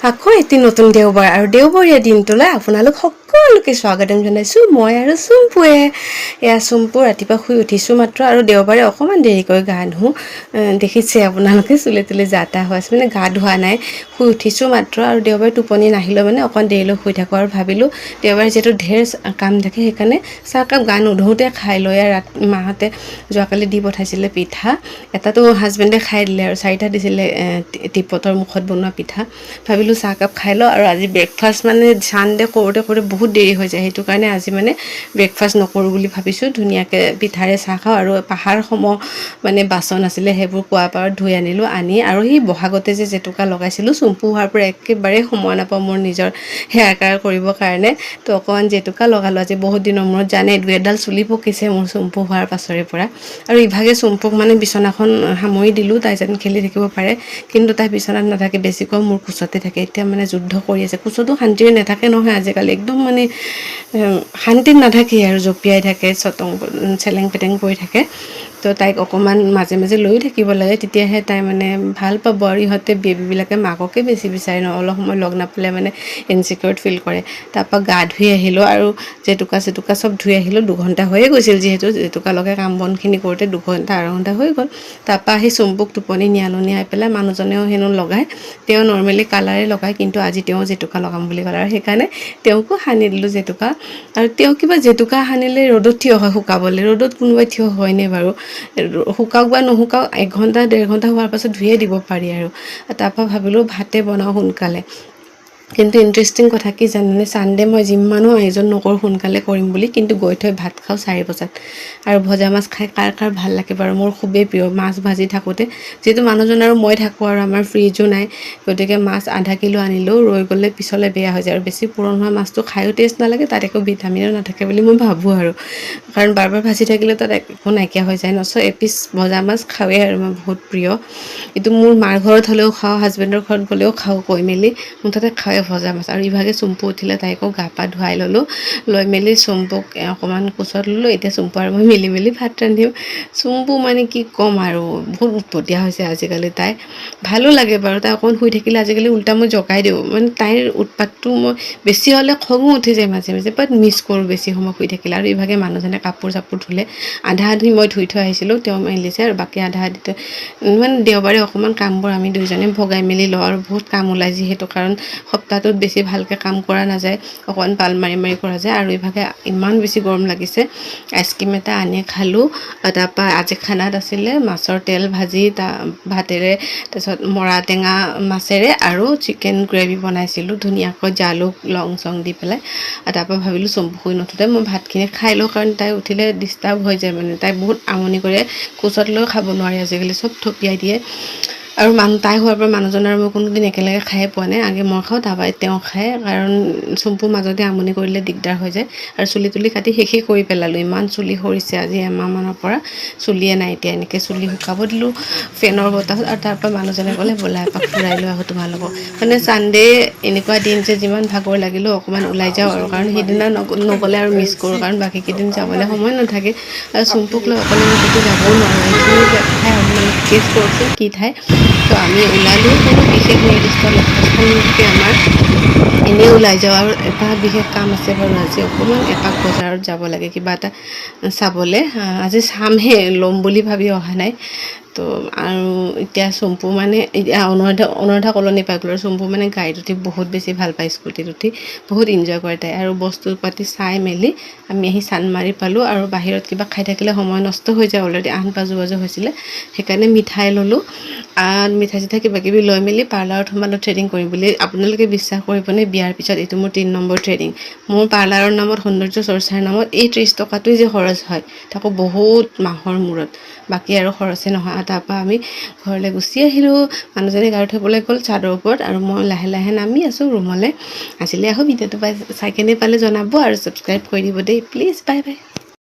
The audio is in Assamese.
আকৌ এটি নতুন দেওবাৰ আৰু দেওবৰীয়া দিনটোলৈ আপোনালোক সকলোকে স্বাগতম জনাইছোঁ মই আৰু চুম্পুৱে। এয়া চুম্পু ৰাতিপুৱা শুই উঠিছোঁ মাত্ৰ আৰু দেওবাৰে অকণমান দেৰিকৈ গা ধুওঁ। দেখিছে আপোনালোকে চুলি তুলি যা তা হৈ আছে, মানে গা ধোৱা নাই, শুই উঠিছোঁ মাত্ৰ আৰু দেওবাৰে টোপনি নাহিলেও মানে অকণ দেৰিলৈ শুই থাকোঁ আৰু ভাবিলোঁ দেওবাৰে যিহেতু ঢেৰ কাম থাকে সেইকাৰণে চাহকাপ গা নোধোওঁতে খাই লৈ মাহঁতে যোৱাকালি দি পঠাইছিলে পিঠা, এটাতো হাজবেণ্ডে খাই দিলে আৰু 4টা দিছিলে টিপটৰ মুখত বনোৱা পিঠা। ভাবিলোঁ চাহকাপ খাই লওঁ আৰু আজি ব্ৰেকফাষ্ট মানে চানডে কৰোঁতে বহুত দেৰি হৈ যায়, সেইটো কাৰণে আজি মানে ব্ৰেকফাষ্ট নকৰোঁ বুলি ভাবিছোঁ। ধুনীয়াকৈ পিঠাৰে চাহ খাওঁ আৰু পাহাৰ মানে বাচন আছিলে সেইবোৰ কুঁৱাৰ পাৰত ধুই আনিলোঁ, আনি আৰু সেই বহাগতে যে জেতুকা লগাইছিলোঁ চুম্পু হোৱাৰ পৰা একেবাৰে সময় নাপাওঁ মোৰ নিজৰ হেয়াৰ কালাৰ কৰিবৰ কাৰণে, তো অকণমান জেতুকা লগালোঁ আজি বহুত দিনৰ মূৰত। জানে 2-এডাল চুলি পকিছে মোৰ চুম্পু হোৱাৰ পাছৰে পৰা। আৰু ইভাগে চুম্পুক মানে বিচনাখন সামৰি দিলোঁ, তাই যেন খেলি থাকিব পাৰে, কিন্তু তাই বিচনাত নাথাকে, বেছিকৈ মোৰ কোচতে থাকে। এতিয়া মানে যুদ্ধ কৰি আছে, কোচতো শান্তিৰে নাথাকে নহয় আজিকালি, একদম মানে শান্তিত নাথাকেই আৰু জঁপিয়াই থাকে, চেলেং পেটেং কৰি থাকে। তো তাইক অকণমান মাজে মাজে লৈও থাকিব লাগে, তেতিয়াহে তাই মানে ভাল পাব। আৰু ইহঁতে বেবীবিলাকে মাককে বেছি বিচাৰে ন, অলপ সময় লগ নাপালে মানে ইনচিকিউৰ ফিল কৰে। তাৰপৰা গা ধুই আহিলোঁ আৰু জেতুকা চব ধুই আহিলোঁ। 2 ঘণ্টা হৈয়ে গৈছিল, যিহেতু জেতুকা লগাই কাম বনখিনি কৰোঁতে 2 ঘণ্টা 2.5 ঘণ্টা হৈ গ'ল। তাৰপৰা আহি চুম্পুক টোপনি নিয়াই পেলাই মানুহজনেও হেনো লগায়, তেওঁ নৰ্মেলি কালাৰে লগায়, কিন্তু আজি তেওঁ জেতুকা লগাম বুলি ক'লে আৰু সেইকাৰণে তেওঁকো সানি দিলোঁ জেতুকা। আৰু তেওঁ কিবা জেতুকা সানিলে ৰ'দত থিয় হয় শুকাবলৈ, ৰ'দত কোনোবাই থিয় হয়নে বাৰু? শুকাওক বা নুশুকাওক 1 ঘণ্টা 1.5 ঘণ্টা হোৱাৰ পাছত ধুয়ে দিব পাৰি আৰু। তাৰপৰা ভাবিলোঁ ভাতে বনাওঁ সোনকালে। কিন্তু ইণ্টাৰেষ্টিং কথা কি জানেনে, চানডে মই যিমানো আয়োজন নকৰোঁ সোনকালে কৰিম বুলি, কিন্তু গৈ থৈ ভাত খাওঁ 4 বজাত। আৰু ভজা মাছ খাই কাৰ ভাল লাগে বাৰু? মোৰ খুবেই প্ৰিয়। মাছ ভাজি থাকোঁতে যিহেতু মানুহজন আৰু মই থাকোঁ আৰু আমাৰ ফ্ৰিজো নাই, গতিকে মাছ আধা কিলো আনিলেও ৰৈ গ'লে পিছলৈ বেয়া হৈ যায়, আৰু বেছি পুৰণ হোৱা মাছটো খায়ো টেষ্ট নালাগে, তাত একো ভিটামিনো নাথাকে বুলি মই ভাবোঁ আৰু। কাৰণ বাৰ ভাজি থাকিলে তাত একো নাইকিয়া হৈ যায় ন। চ' এপিচ ভজা মাছ খাওঁৱেই আৰু মই, বহুত প্ৰিয়। এইটো মোৰ মাৰ ঘৰত হ'লেও খাওঁ, হাজবেণ্ডৰ ঘৰত গ'লেও খাওঁ, কৈ মেলি মুঠতে খাওঁৱে ভজা মাছ। আৰু ইভাগে চুম্পু উঠিলে তাইকো গা পা ধুৱাই ল'লোঁ, লৈ মেলি চুম্পুক অকণমান কোচত ল'লোঁ। এতিয়া চুম্পু আৰু মই মিলি ভাত ৰান্ধিম। চুম্পু মানে কি ক'ম আৰু, বহুত উৎপতীয়া হৈছে আজিকালি তাই। ভালো লাগে বাৰু, তাই অকণমান শুই থাকিলে আজিকালি উল্টা মই জগাই দিওঁ, মানে তাইৰ উৎপাতটো মই বেছি হ'লে খঙো উঠি যায় মাজে মাজে, বাট মিছ কৰোঁ বেছি সময় শুই থাকিলে। আৰু ইভাগে মানুহজনে কাপোৰ চাপোৰ ধুলে, আধা আধি মই ধুই থৈ আহিছিলোঁ, তেওঁ মেলিছে, আৰু বাকী আধা আধিতে মানে দেওবাৰে অকণমান কামবোৰ আমি দুইজনে ভগাই মেলি লওঁ আৰু বহুত কাম ওলায় যিহেতু, কাৰণ সপ্তাহটোত বেছি ভালকৈ কাম কৰা নাযায়, অকণমান পাল মাৰি কৰা যায়। আৰু ইভাগে ইমান বেছি গৰম লাগিছে, আইচক্ৰীম এটা আনি খালোঁ। তাৰপৰা আজি খানাত আছিলে মাছৰ তেল ভাজি, ভাতেৰে, তাৰপিছত মৰা টেঙা মাছেৰে আৰু চিকেন গ্ৰেভি বনাইছিলোঁ ধুনীয়াকৈ, জালুক লং চং দি পেলাই। তাৰপৰা ভাবিলোঁ চুম্পু শুই নুঠোঁতে মই ভাতখিনি খাই লওঁ, কাৰণ তাই উঠিলে ডিষ্টাৰ্ব হৈ যায়, মানে তাই বহুত আমনি কৰে, কোচত লৈও খাব নোৱাৰে আজিকালি, চব থপিয়াই দিয়ে। আৰু তাই হোৱাৰ পৰা মানুহজন আৰু মই কোনোদিন একেলগে খায়ে পোৱা নাই, আগে মই খাওঁ তাৰপৰা তেওঁ খায়, কাৰণ চুম্পুৰ মাজতে আমনি কৰিলে দিগদাৰ হৈ যায়। আৰু চুলি তুলি কাটি শেষেই কৰি পেলালোঁ, ইমান চুলি সৰিছে আজি এমাহমানৰ পৰা, চুলিয়ে নাই এতিয়া। এনেকৈ চুলি শুকাব দিলোঁ ফেনৰ বতাহত, আৰু তাৰপৰা মানুহজনে ক'লে ব'লা এপাক ফুৰাই লৈ আহোঁ তোমালোকক। মানে চানডে এনেকুৱা দিন যে যিমান ভাগৰ লাগিলেও অকণমান ওলাই যাওঁ আৰু, কাৰণ সেইদিনা নগ'লে আৰু মিছ কৰোঁ, কাৰণ বাকীকেইদিন যাবলৈ সময় নাথাকে। আৰু চুম্পুক লৈ অকলে মই ক'তো যাবও নোৱাৰোঁ। এইখিনি ঠাই আপোনালোকে গেছ কৰকচোন কি ঠাই? তো আমি ওলালোঁ, কোনো বিশেষ নিৰ্দিষ্ট লক্ষ্যস্থান নাথাকে আমাৰ, এনেই ওলাই যাওঁ। আৰু এটা বিশেষ কাম আছে বাৰু, আজি অকণমান এপাক বজাৰত যাব লাগে কিবা এটা চাবলৈ, আজি চামহে, ল'ম বুলি ভাবি অহা নাই। তো আৰু এতিয়া চুম্পু মানে এতিয়া অনুৰাধা কলনী পাই গ'লোঁ, আৰু চুম্পু মানে গাড়ীত উঠি বহুত বেছি ভাল পায়, স্কুটিত উঠি বহুত ইনজয় কৰে তাই। আৰু বস্তু পাতি চাই মেলি আমি আহি চানমাৰি পালোঁ, আৰু বাহিৰত কিবা খাই থাকিলে সময় নষ্ট হৈ যায়, অলৰেডি 8 বাজো হৈছিলে, সেইকাৰণে মিঠাই ল'লোঁ। মিঠাই চিঠাই কিবাকিবি লৈ মেলি পাৰ্লাৰত সোমালোঁ থ্ৰেডিং কৰিম বুলি। আপোনালোকে বিশ্বাস কৰিবনে, বিয়াৰ পিছত এইটো মোৰ 3 নম্বৰ থ্ৰেডিং। মোৰ পাৰ্লাৰৰ নামত, সৌন্দৰ্য চৰ্চাৰ নামত এই 30 টকাটোৱেই যে খৰচ হয়, তাকো বহুত মাহৰ মূৰত, বাকী আৰু খৰচেই নহয়। তাৰপৰা আমি ঘৰলৈ গুচি আহিলোঁ, মানুহজনে গাড়ী থ'বলৈ গ'ল চাদৰ ওপৰত, আৰু মই লাহে লাহে নামি আছোঁ ৰুমলৈ। আজিলৈ আহোঁ, ভিডিঅ'টো চাই কেনে পালে জনাব, আৰু ছাবস্ক্ৰাইব কৰি দিব দেই প্লিজ, বাই বাই।